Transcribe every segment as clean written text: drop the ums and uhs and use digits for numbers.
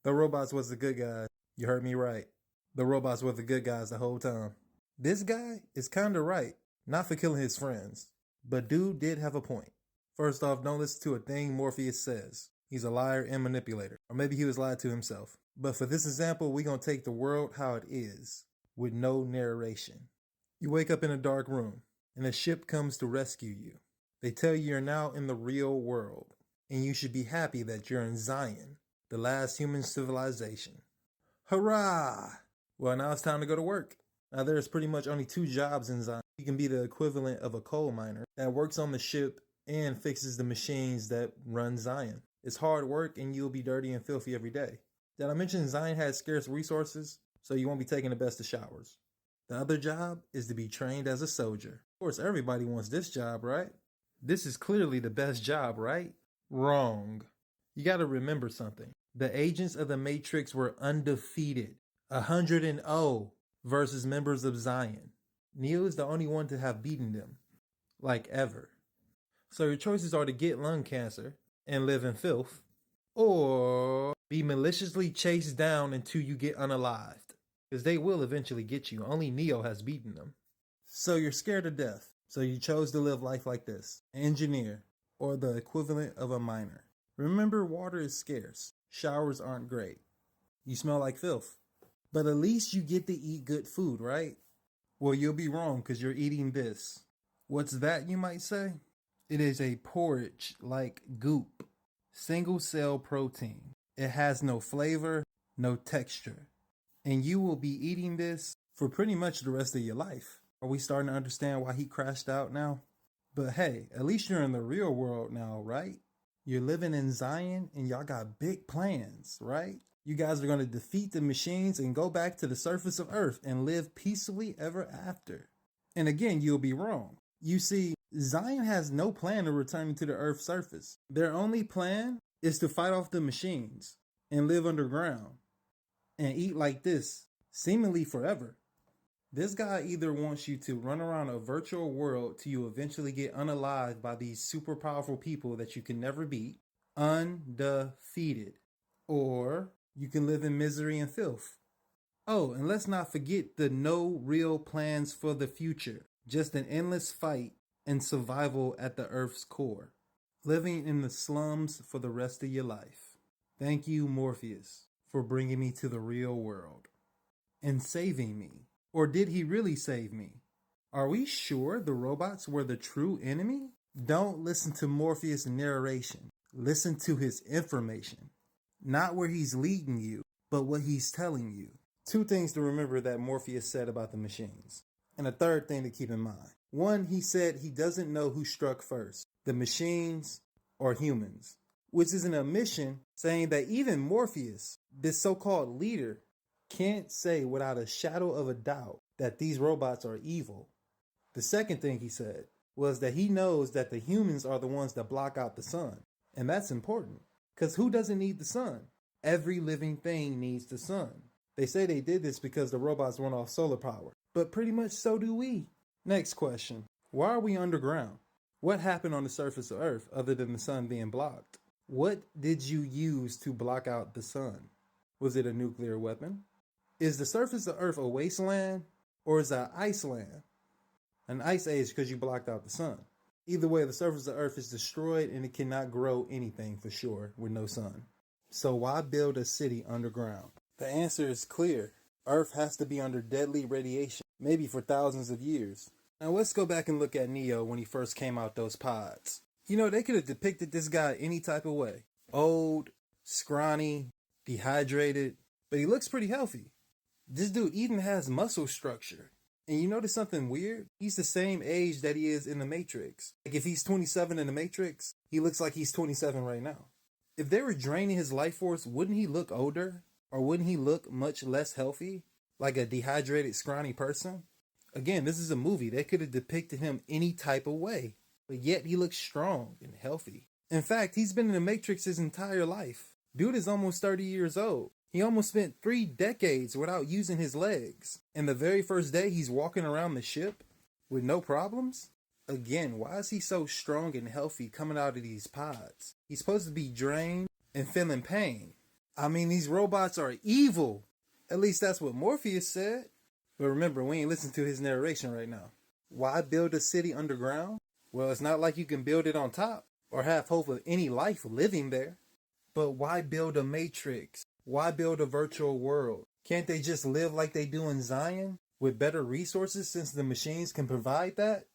The robots was the good guys. You heard me right. The robots were the good guys the whole time. This guy is kinda right. Not for killing his friends. But dude did have a point. First off, don't listen to a thing Morpheus says. He's a liar and manipulator. Or maybe he was lied to himself. But for this example, we're going to take the world how it is, with no narration. You wake up in a dark room, and a ship comes to rescue you. They tell you you're now in the real world, and you should be happy that you're in Zion, the last human civilization. Hurrah! Well, now it's time to go to work. Now there's pretty much only 2 jobs in Zion. You can be the equivalent of a coal miner that works on the ship and fixes the machines that run Zion. It's hard work and you'll be dirty and filthy every day. Did I mention Zion has scarce resources, so you won't be taking the best of showers? The other job is to be trained as a soldier. Of course, everybody wants this job, right? This is clearly the best job, right? Wrong. You gotta remember something. The agents of the Matrix were undefeated. 100-0 versus members of Zion. Neo is the only one to have beaten them. Like ever. So your choices are to get lung cancer and live in filth, or be maliciously chased down until you get unalived. Because they will eventually get you. Only Neo has beaten them. So you're scared to death. So you chose to live life like this. An engineer, or the equivalent of a miner. Remember, water is scarce. Showers aren't great. You smell like filth. But at least you get to eat good food, right? Well, you'll be wrong because you're eating this. What's that, you might say? It is a porridge-like goop. Single-cell protein. It has no flavor, no texture. And you will be eating this for pretty much the rest of your life. Are we starting to understand why he crashed out now? But hey, at least you're in the real world now, right? You're living in Zion and y'all got big plans, right? You guys are going to defeat the machines and go back to the surface of Earth and live peacefully ever after. And again, you'll be wrong. You see, Zion has no plan of returning to the Earth's surface. Their only plan is to fight off the machines and live underground and eat like this, seemingly forever. This guy either wants you to run around a virtual world till you eventually get unalived by these super powerful people that you can never beat, undefeated, or you can live in misery and filth. Oh, and let's not forget the no real plans for the future, just an endless fight and survival at the Earth's core, living in the slums for the rest of your life. Thank you, Morpheus, for bringing me to the real world and saving me. Or did he really save me? Are we sure the robots were the true enemy? Don't listen to Morpheus' narration. Listen to his information. Not where he's leading you, but what he's telling you. 2 things to remember that Morpheus said about the machines. And a third thing to keep in mind. 1, he said he doesn't know who struck first, the machines or humans. Which is an omission saying that even Morpheus, this so-called leader, can't say without a shadow of a doubt that these robots are evil. The second thing he said was that he knows that the humans are the ones that block out the sun. And that's important, because who doesn't need the sun? Every living thing needs the sun. They say they did this because the robots run off solar power, but pretty much so do we. Next question. Why are we underground? What happened on the surface of Earth other than the sun being blocked? What did you use to block out the sun? Was it a nuclear weapon? Is the surface of Earth a wasteland, or is it an iceland? An ice age because you blocked out the sun. Either way, the surface of Earth is destroyed and it cannot grow anything for sure with no sun. So why build a city underground? The answer is clear. Earth has to be under deadly radiation, maybe for thousands of years. Now let's go back and look at Neo when he first came out those pods. You know, they could have depicted this guy any type of way. Old, scrawny, dehydrated, but he looks pretty healthy. This dude even has muscle structure. And you notice something weird? He's the same age that he is in the Matrix. Like if he's 27 in the Matrix, he looks like he's 27 right now. If they were draining his life force, wouldn't he look older? Or wouldn't he look much less healthy? Like a dehydrated, scrawny person? Again, this is a movie. They could have depicted him any type of way. But yet he looks strong and healthy. In fact, he's been in the Matrix his entire life. Dude is almost 30 years old. He almost spent 3 decades without using his legs. And the very first day he's walking around the ship with no problems? Again, why is he so strong and healthy coming out of these pods? He's supposed to be drained and feeling pain. I mean, these robots are evil. At least that's what Morpheus said. But remember, we ain't listening to his narration right now. Why build a city underground? Well, it's not like you can build it on top or have hope of any life living there. But why build a matrix? Why build a virtual world? Can't they just live like they do in Zion with better resources since the machines can provide that?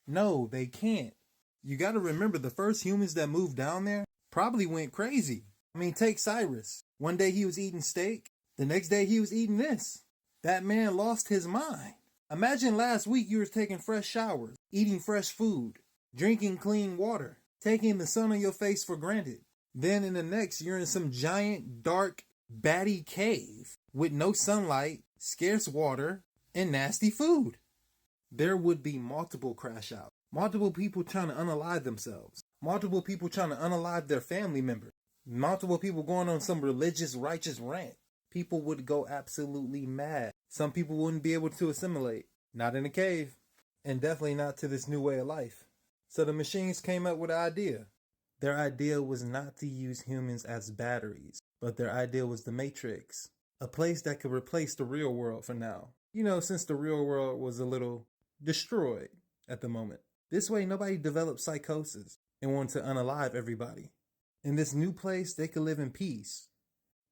No, they can't. You gotta remember the first humans that moved down there probably went crazy. I mean, take Cyrus. One day he was eating steak, the next day he was eating this. That man lost his mind. Imagine last week you were taking fresh showers, eating fresh food, drinking clean water, taking the sun on your face for granted. Then in the next, you're in some giant, dark, batty cave with no sunlight, scarce water, and nasty food. There would be multiple crash outs, multiple people trying to unalive themselves, multiple people trying to unalive their family members, multiple people going on some religious, righteous rant. People would go absolutely mad. Some people wouldn't be able to assimilate. Not in a cave. And definitely not to this new way of life. So the machines came up with an idea. Their idea was not to use humans as batteries, but their idea was the Matrix. A place that could replace the real world for now. You know, since the real world was a little destroyed at the moment. This way, nobody developed psychosis and wanted to unalive everybody. In this new place, they could live in peace.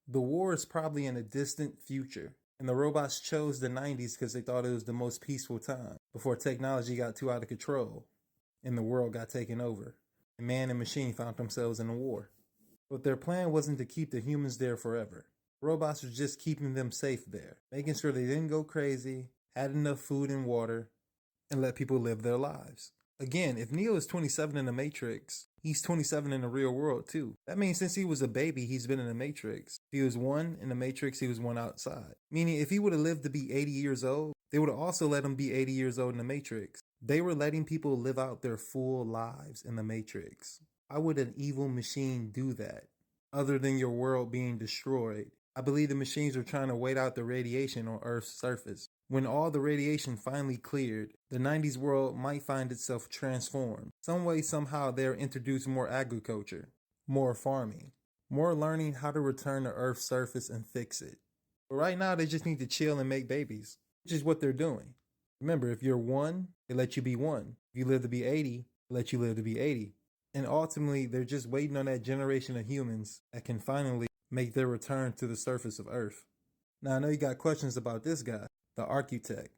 The war is probably in a distant future, and the robots chose the 90s because they thought it was the most peaceful time before technology got too out of control and the world got taken over, and man and machine found themselves in a war. But their plan wasn't to keep the humans there forever. Robots were just keeping them safe there, making sure they didn't go crazy, had enough food and water, and let people live their lives. Again, if Neo is 27 in the Matrix, he's 27 in the real world too. That means since he was a baby, he's been in the Matrix. If he was one in the Matrix, he was one outside. Meaning if he would have lived to be 80 years old, they would have also let him be 80 years old in the Matrix. They were letting people live out their full lives in the Matrix. Why would an evil machine do that? Other than your world being destroyed. I believe the machines were trying to wait out the radiation on Earth's surface. When all the radiation finally cleared, the 90s world might find itself transformed. Some way, somehow, they'll introduce more agriculture, more farming, more learning how to return to Earth's surface and fix it. But right now, they just need to chill and make babies, which is what they're doing. Remember, if you're one, they let you be one. If you live to be 80, they let you live to be 80. And ultimately, they're just waiting on that generation of humans that can finally make their return to the surface of Earth. Now, I know you got questions about this guy, the architect,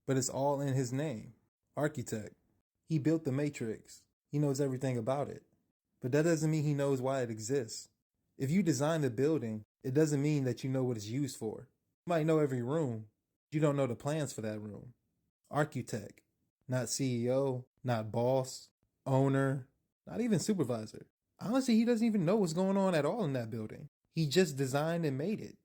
but it's all in his name. Architect. He built the Matrix. He knows everything about it. But that doesn't mean he knows why it exists. If you design a building, it doesn't mean that you know what it's used for. You might know every room, but you don't know the plans for that room. Architect. Not CEO, not boss, owner, not even supervisor. Honestly, he doesn't even know what's going on at all in that building. He just designed and made it.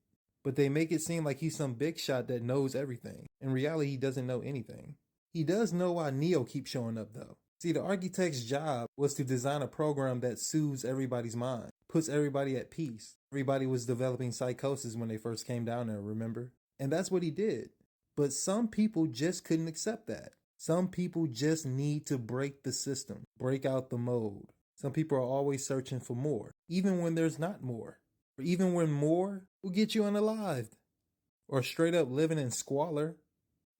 But they make it seem like he's some big shot that knows everything. In reality, he doesn't know anything. He does know why Neo keeps showing up though. See, the architect's job was to design a program that soothes everybody's mind, puts everybody at peace. Everybody was developing psychosis when they first came down there, remember? And that's what he did. But some people just couldn't accept that. Some people just need to break the system, break out the mold. Some people are always searching for more, even when there's not more. Or even when more will get you unalived. Or straight up living in squalor.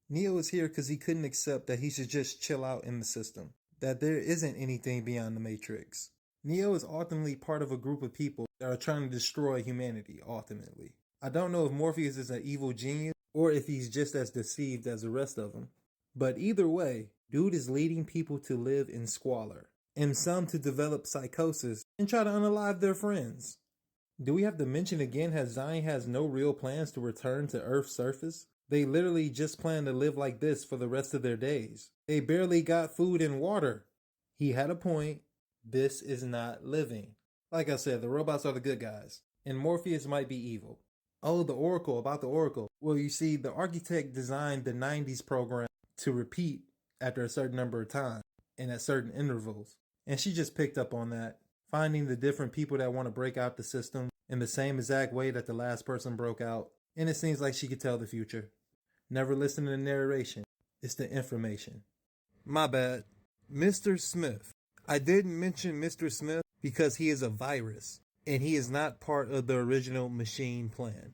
Neo is here because he couldn't accept that he should just chill out in the system. That there isn't anything beyond the Matrix. Neo is ultimately part of a group of people that are trying to destroy humanity, ultimately. I don't know if Morpheus is an evil genius or if he's just as deceived as the rest of them. But either way, dude is leading people to live in squalor. And some to develop psychosis and try to unalive their friends. Do we have to mention again how Zion has no real plans to return to Earth's surface? They literally just plan to live like this for the rest of their days. They barely got food and water. He had a point. This is not living. Like I said, the robots are the good guys. And Morpheus might be evil. Oh, the Oracle, about the Oracle. Well, you see, the architect designed the 90s program to repeat after a certain number of times and at certain intervals. And she just picked up on that, finding the different people that want to break out the system in the same exact way that the last person broke out. And it seems like she could tell the future. Never listen to the narration. It's the information. My bad. Mr. Smith. I didn't mention Mr. Smith because he is a virus. and he is not part of the original machine plan.